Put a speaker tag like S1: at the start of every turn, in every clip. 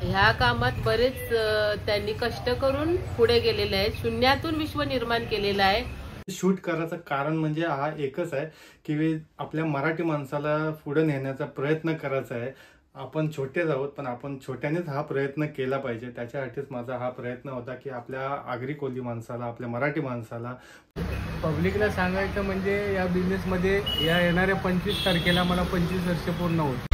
S1: ह्या कामात बरेच त्यांनी कष्ट करून पुढे गेलेले आहेत. शून्यातून विश्व निर्माण केलेलं आहे.
S2: शूट करायचं कारण म्हणजे हा एकच आहे की आपल्या मराठी माणसाला पुढे नेण्याचा प्रयत्न करायचा आहे. आपण छोटेच आहोत पण आपण छोट्यानेच हा प्रयत्न केला पाहिजे. त्याच्यासाठीच माझा हा प्रयत्न होता की आपल्या आगरी कोली माणसाला, आपल्या मराठी माणसाला,
S3: पब्लिकला सांगायचं म्हणजे या बिझनेसमध्ये या येणाऱ्या 25 तारखेला मला 25 वर्ष पूर्ण होत.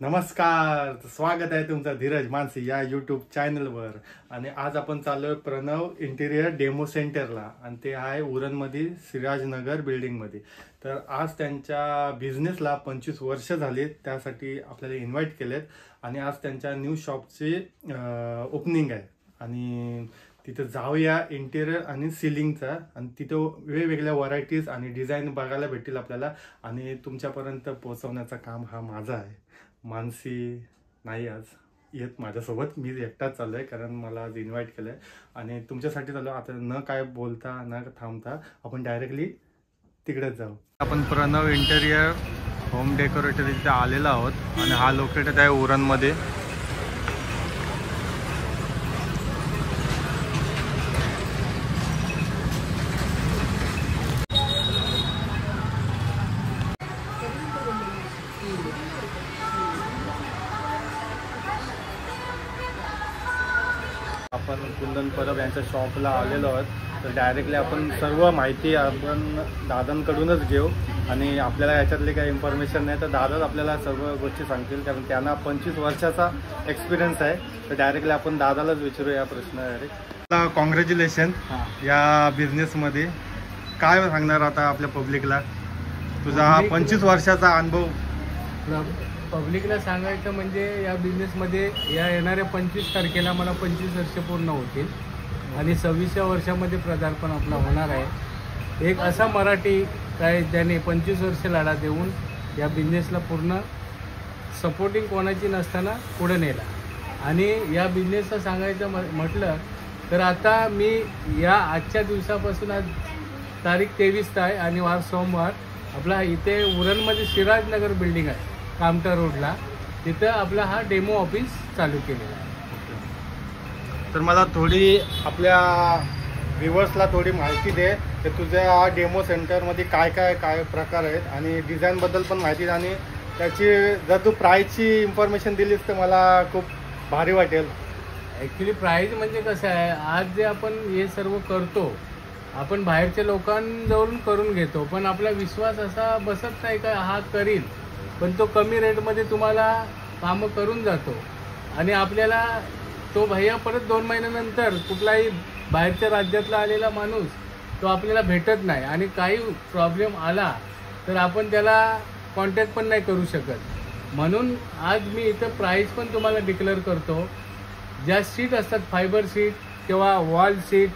S2: नमस्कार, स्वागत आहे तुमचं धीरज मानसी या यूट्यूब चॅनलवर. आणि आज आपण चाललोय प्रणव इंटिरियर डेमो सेंटरला आणि ते आहे उरणमध्ये सिराजनगर बिल्डिंगमध्ये. तर आज त्यांच्या बिझनेसला 25 वर्ष झाली, त्यासाठी आपल्याला इन्व्हाइट केलेत आणि आज त्यांच्या न्यू शॉपची ओपनिंग आहे आणि तिथं जाऊया इंटिरियर आणि सिलिंगचा. आणि तिथं वेगवेगळ्या व्हरायटीज आणि डिझाईन बघायला भेटतील आपल्याला आणि तुमच्यापर्यंत पोहोचवण्याचं काम हा माझा आहे. मानसी नाही आज येत माझ्यासोबत, मी एकटाच चाललो आहे कारण मला आज इन्व्हाइट केलं आहे आणि तुमच्यासाठी चाललो. आता न काय बोलता न थांबता आपण डायरेक्टली तिकडेच जाऊ. आपण प्रणव इंटेरियर होम डेकोरेटर इथे आलेलो आहोत आणि हा लोकेटेड आहे उरणमध्ये. आपण कुंदन परब यांच्या शॉपला आलेलो आहोत. तर डायरेक्टली आपण सर्व माहिती आपण दादांकडूनच घेऊ आणि आपल्याला याच्यातली काही इन्फॉर्मेशन नाही तर दादाच आपल्याला सर्व गोष्टी सांगतील कारण त्यांना 25 वर्षाचा एक्सपिरियन्स आहे. तर डायरेक्टली आपण दादालाच विचारू या प्रश्न. डायरेक्ट कॉंग्रॅच्युलेशन या बिझनेसमध्ये. काय सांगणार आता आपल्या पब्लिकला तुझा हा 25 वर्षाचा अनुभव?
S3: पब्लिकला सांगायचं म्हणजे या बिझनेसमध्ये या येणाऱ्या 25 तारखेला मला 25 वर्ष पूर्ण होतील आणि 26व्या वर्षामध्ये पदार्पण आपला होणार आहे. एक असा मराठी काय ज्याने 25 वर्ष लढा देऊन या बिझनेसला पूर्ण सपोर्टिंग कोणाची नसताना पुढे नेला. आणि या बिझनेसचं सांगायचं म्हटलं तर आता मी या आजच्या दिवसापासून आज तारीख 23 आहे आणि वार सोमवार आपला इथे उरणमध्ये सिराजनगर बिल्डिंग आहे कामठा रोडला, तिथं आपला हा डेमो ऑफिस चालू केलेला आहे.
S2: तर मला थोडी आपल्या व्ह्युअर्सला थोडी माहिती दे की तुझ्या डेमो सेंटरमध्ये काय काय काय प्रकार आहेत आणि डिझाईनबद्दल पण माहिती. आणि त्याची जर तू प्राईसची इन्फॉर्मेशन दिलीस तर मला खूप भारी वाटेल.
S3: ॲक्च्युली प्राईस म्हणजे कसं आहे, आज जे आपण हे सर्व करतो आपण बाहेरच्या लोकांजवळून करून घेतो पण आपला विश्वास असा बसत नाही का हा करील, पण तो कमी रेटमध्ये तुम्हाला कामं करून जातो आणि आपल्याला तो भैया परत 2 महिन्यानंतर कुठलाही बाहेरच्या राज्यातला आलेला माणूस तो आपल्याला भेटत नाही आणि काही प्रॉब्लेम आला तर आपण त्याला कॉन्टॅक्ट पण नाही करू शकत. म्हणून आज मी इथं प्राईस पण तुम्हाला डिक्लेअर करतो. ज्या सीट असतात फायबर सीट किंवा वॉल सीट,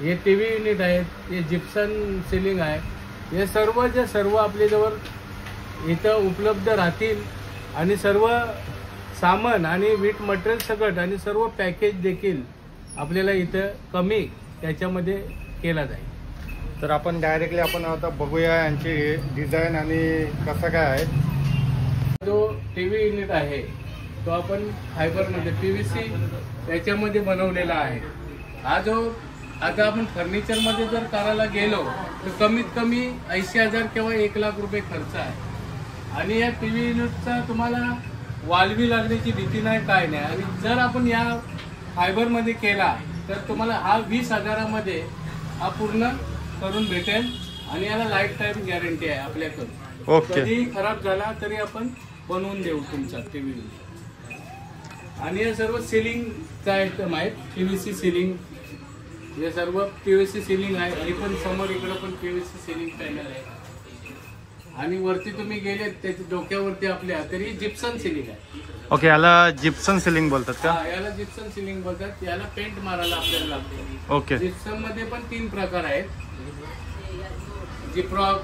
S3: हे टी व्ही युनिट आहेत, हे जिप्सन सिलिंग आहे, हे सर्व आपल्याजवळ इथं उपलब्ध राहतील आणि सर्व सामान आणि वीट मटेरियल सगळं आणि सर्व पॅकेज देखील आपल्याला इथं कमी त्याच्यामध्ये केला जाईल.
S2: तर आपण डायरेक्टली आपण आता बघूया यांची डिझाईन आणि कसं काय आहे.
S3: जो टी व्ही युनिट आहे तो आपण फायबरमध्ये PVC त्याच्यामध्ये बनवलेला आहे. हा जो आता आपण फर्निचरमध्ये जर करायला गेलो तर कमीत कमी 80,000 किंवा 1 लाख रुपये खर्च आहे. आणि या टी व्ही युनिटचा तुम्हाला वाल्वी लागण्याची भीती नाही, काय नाही. आणि जर आपण या फायबरमध्ये केला तर तुम्हाला हा 20,000मध्ये हा पूर्ण करून भेटेल आणि याला लाईफ टाईम गॅरंटी आहे आपल्याकडून. कधी खराब झाला तरी आपण बनवून देऊ तुमचा टी व्ही युनिट. आणि हे सर्व सिलिंगचा आयटम आहे, PVC सिलिंग, हे सर्व PVC सिलिंग आहे. हे पण समोर इकडं पण PVC सिलिंग पॅनल आहे आणि वरती तुम्ही गेले त्याच्या डोक्यावरती आपल्या तरी जिप्सन सिलिंग आहे.
S2: ओके, याला जिप्सन सिलिंग बोलतात का?
S3: याला जिप्सन सिलिंग बोलतात. याला पेंट मारायला आपल्याला लागतो.
S2: ओके.
S3: जिप्सन मध्ये पण 3 प्रकार आहेत, जिप्रॉक,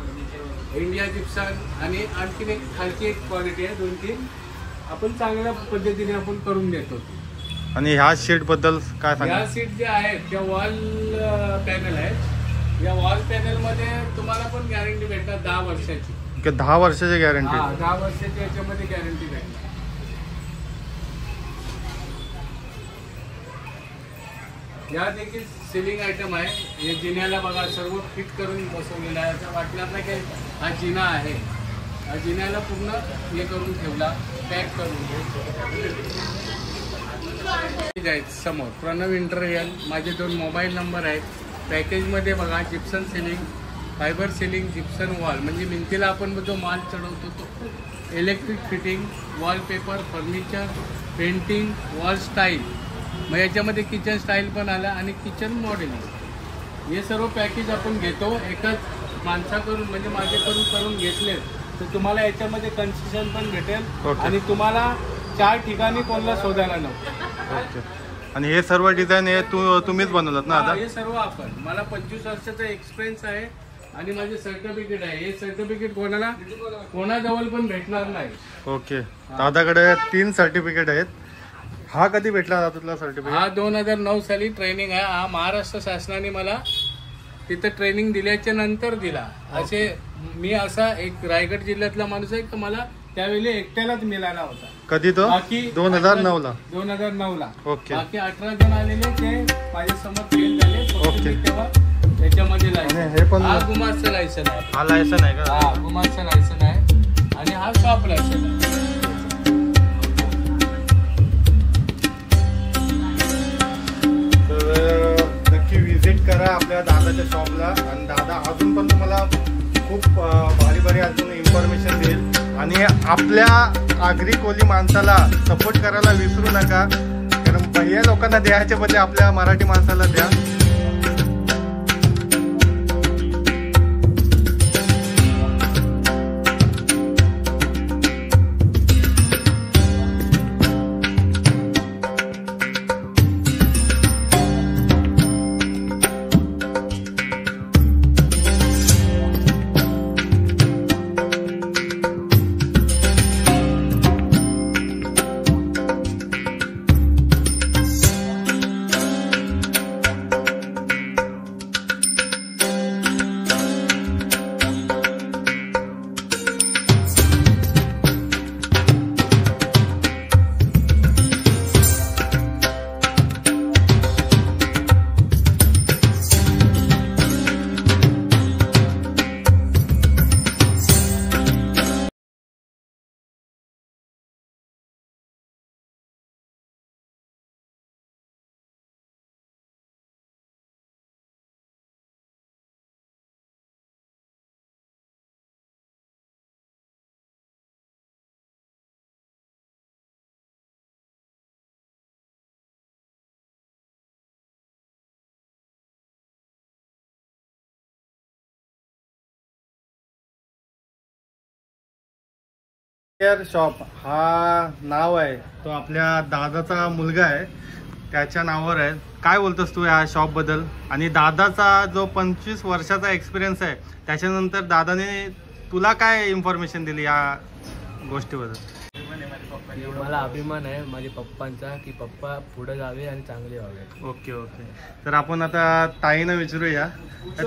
S3: इंडिया जिप्सन आणि आणखीन एक खालची एक क्वालिटी आहे. 2-3 आपण चांगल्या पद्धतीने आपण करून देतो.
S2: आणि ह्या शीट बद्दल काय सांगा?
S3: ह्या सीट ज्या आहेत त्या वॉल पॅनल आहेत. या वॉल पॅनल मध्ये तुम्हाला पण गॅरंटी भेटणार 10 वर्षाची.
S2: 10 वर्षाची गॅरंटी.
S3: 10 वर्षाची याच्यामध्ये गॅरंटी आहे. या देखील सिलिंग आयटम आहे. हे जिन्याला बघा सर्व फिट करून बसवलेलं आहे. असं वाटणार नाही की हा जिना आहे. हा जिन्याला पूर्ण हे करून ठेवला, पॅक करून. समोर प्रणव इंटेरियर, माझे 2 मोबाईल नंबर आहेत. पॅकेजमध्ये बघा Gipson ceiling, fibre ceiling, Gipson wall म्हणजे भिंतीला आपण जो माल चढवतो तो, electric fitting, wallpaper, furniture, painting, wall style. मग याच्यामध्ये किचन स्टाईल पण आला आणि किचन मॉडेलिंग. हे सर्व पॅकेज आपण घेतो. एकाच माणसाकडून म्हणजे माझ्याकडून करून घेतले तर तुम्हाला याच्यामध्ये कन्सेशन पण भेटेल आणि तुम्हाला 4 ठिकाणी कोणाला शोधायला नको.
S2: ओके. आणि हे सर्व डिझाईन हे तुम्हीच बनवलात ना आता?
S3: हे सर्व आपण. मला 25 वर्षाचा एक्सपिरियन्स आहे आणि माझे सर्टिफिकेट आहे. हे सर्टिफिकेट कोणाजवळ पण भेटणार नाही.
S2: ओके. दादाकडे 3 सर्टिफिकेट आहेत. हा कधी भेटला दादा तुला सर्टिफिकेट?
S3: हा 2009 साली ट्रेनिंग आहे. हा महाराष्ट्र शासनाने मला तिथं ट्रेनिंग दिल्याच्या नंतर दिला. असे मी असा एक रायगड जिल्ह्यातला माणूस आहे की मला त्यावेळी एकट्यालाच मिळाला होता.
S2: कधी तो?
S3: बाकी
S2: 2009 ला.
S3: 2009 ला.
S2: ओके.
S3: बाकी 18 जण आलेले ते माझ्या समोर फेल झाले.
S2: ओके.
S3: तेव्हा त्याच्यामध्ये
S2: आणि
S3: लायसन.
S2: हे पण
S3: हा गुमास्तर लायसन आहे.
S2: हा लायसन आहे का?
S3: हा गुमास्तर लायसन आहे आणि हा शॉप लायसन आहे.
S2: नक्की विजिट करा आपल्या दादाच्या शॉपला. आणि दादा अजून पण तुम्हाला खूप भारी भारी अजून इन्फॉर्मेशन देईल. आणि आपल्या आगरी कोली माणसाला सपोर्ट करायला विसरू नका, कारण भैया लोकांना द्यायच्या बदले आपल्या मराठी माणसाला द्या. शॉप हा नाव आहे तो आपल्या दादाचा मुलगा आहे, त्याच्या नावावर आहे. काय बोलतोस तू या शॉप बद्दल? आणि दादाचा जो 25 वर्षाचा एक्सपिरियन्स आहे त्याच्यानंतर दादाने तुला काय इन्फॉर्मेशन दिली या गोष्टीबद्दल?
S4: मला अभिमान आहे माझ्या पप्पांचा की पप्पा पुढे जावे आणि चांगले व्हावे.
S2: Okay okay. तर आपण आता ताईनं विचारूया,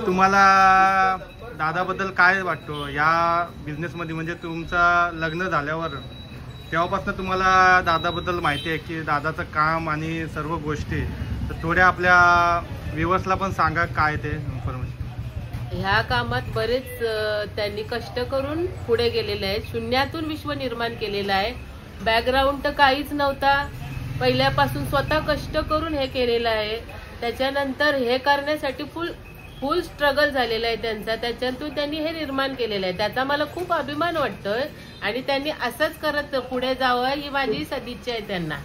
S2: तुम्हाला दादाबद्दल काय वाटतो या बिझनेसमध्ये? म्हणजे तुमचं लग्न झाल्यावर तेव्हापासून तुम्हाला दादाबद्दल माहिती आहे की दादाचं काम आणि सर्व गोष्टी, तर थोड्या आपल्या व्ह्युअर्सला पण सांगा काय ते इन्फॉर्मेशन.
S1: ह्या कामात बरेच त्यांनी कष्ट करून पुढे गेलेले आहेत. शून्यातून विश्व निर्माण केलेलं आहे. बॅकग्राऊंड तर काहीच नव्हता, पहिल्यापासून स्वतः कष्ट करून हे केलेलं आहे. त्याच्यानंतर हे करण्यासाठी फुल स्ट्रगल झालेला आहे त्यांचा. त्याच्यातून त्यांनी हे निर्माण केलेलं आहे. त्याचा मला खूप अभिमान वाटतोय आणि त्यांनी असंच करत पुढे जावं ही माझी सदिच्छा आहे त्यांना.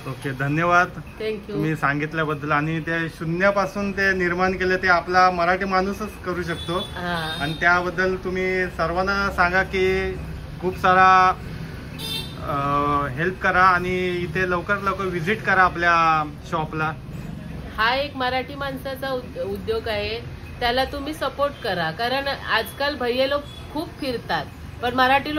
S2: ओके, धन्यवाद
S1: थँक्यू
S2: तुम्ही सांगितल्याबद्दल. आणि ते शून्यापासून ते निर्माण केलं ते आपला मराठी माणूसच करू शकतो. आणि त्याबद्दल तुम्ही सर्वांना सांगा की खूप सारा हेल्प करा आणि इथे लवकर लवकर विजिट करा आपल्या शॉपला.
S1: हा एक मराठी माणसाचा उद्योग आहे, त्याला तुम्ही सपोर्ट करा. कारण आजकाल भैये लोक खूप फिरतात पण मराठी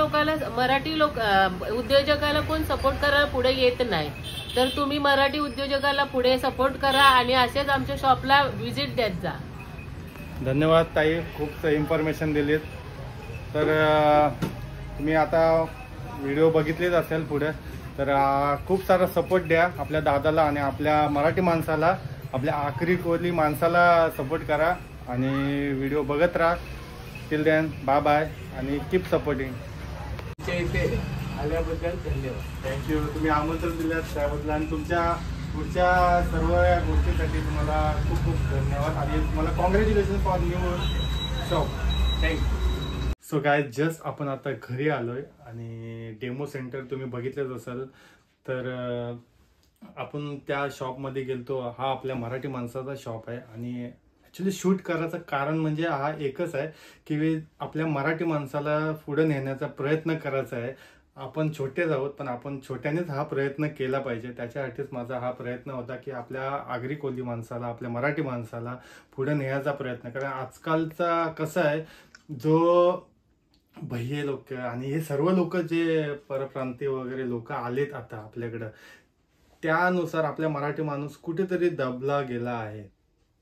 S1: उद्योजकाला कोण सपोर्ट करायला पुढे येत नाही. तर तुम्ही मराठी उद्योजकाला पुढे सपोर्ट करा आणि असेच आमच्या शॉपला व्हिजिट देत जा.
S2: धन्यवाद ताई, खूप इन्फॉर्मेशन दिलीत. तर तुम्ही आता व्हिडिओ बघितलेच असेल पुढे, तर खूप सारा सपोर्ट द्या आपल्या दादाला आणि आपल्या मराठी माणसाला, आपल्या आगरी कोली माणसाला सपोर्ट करा आणि व्हिडिओ बघत राहा. टिल देन बाय बाय आणि कीप सपोर्टिंग.
S3: इथे आल्याबद्दल धन्यवाद.
S2: थँक्यू. तुम्ही आमंत्रण दिल्यात त्याबद्दल आणि तुमच्या पुढच्या सर्व या गोष्टीसाठी तुम्हाला खूप खूप धन्यवाद आणि तुम्हाला congratulation for new shop. Thank you. So काय जस्ट आपण आता घरी आलोय आणि डेमो सेंटर तुम्ही बघितलंच असेल. तर आपण त्या शॉपमध्ये गेलतो. हा आपल्या मराठी माणसाचा शॉप आहे आणि ॲक्च्युली शूट करायचं कारण म्हणजे हा एकच आहे की आपल्या मराठी माणसाला पुढे नेण्याचा प्रयत्न करायचा आहे. आपण छोटेच आहोत पण आपण छोट्यानेच हा प्रयत्न केला पाहिजे. त्याच्यासाठीच माझा हा प्रयत्न होता की आपल्या आगरी कोली माणसाला, आपल्या मराठी माणसाला पुढे नेण्याचा प्रयत्न. कारण आजकालचा कसं आहे, जो भैये लोक आणि हे सर्व लोक जे परप्रांतीय वगैरे लोक आलेत आता आपल्याकडं, त्यानुसार आपल्या मराठी माणूस कुठेतरी दबला गेला आहे.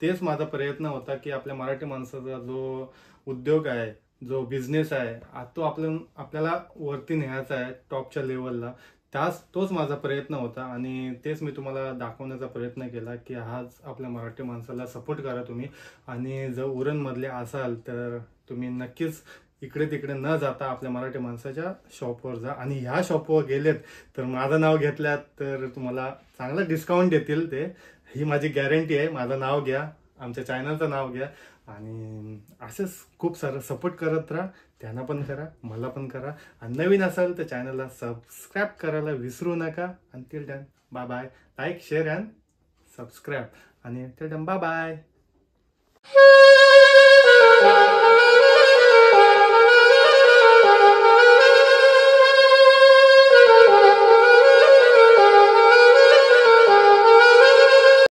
S2: तेच माझा प्रयत्न होता की आपल्या मराठी माणसाचा जो उद्योग आहे, जो बिझनेस आहे, तो आपल्याला वरती न्यायचा आहे टॉपच्या लेवलला. तोच माझा प्रयत्न होता आणि तेच मी तुम्हाला दाखवण्याचा प्रयत्न केला की आज आपल्या मराठी माणसाला सपोर्ट करा तुम्ही. आणि जर उरणमधले असाल तर तुम्ही नक्कीच इकडे तिकडे न जाता आपल्या मराठी माणसाच्या शॉपवर जा. आणि ह्या शॉपवर गेलेत तर माझं नाव घेतल्यात तर तुम्हाला चांगला डिस्काउंट देतील ते, ही माझी गॅरंटी आहे. माझं नाव घ्या, आमच्या चॅनलचं नाव घ्या आणि असंच खूप सारं सपोर्ट करत राहा. त्यांना पण करा, मला पण करा. आणि नवीन असाल तर चॅनलला सबस्क्राईब करायला विसरू नका. Until then bye bye. Like share and subscribe आणि अंटिल डन बाय बाय.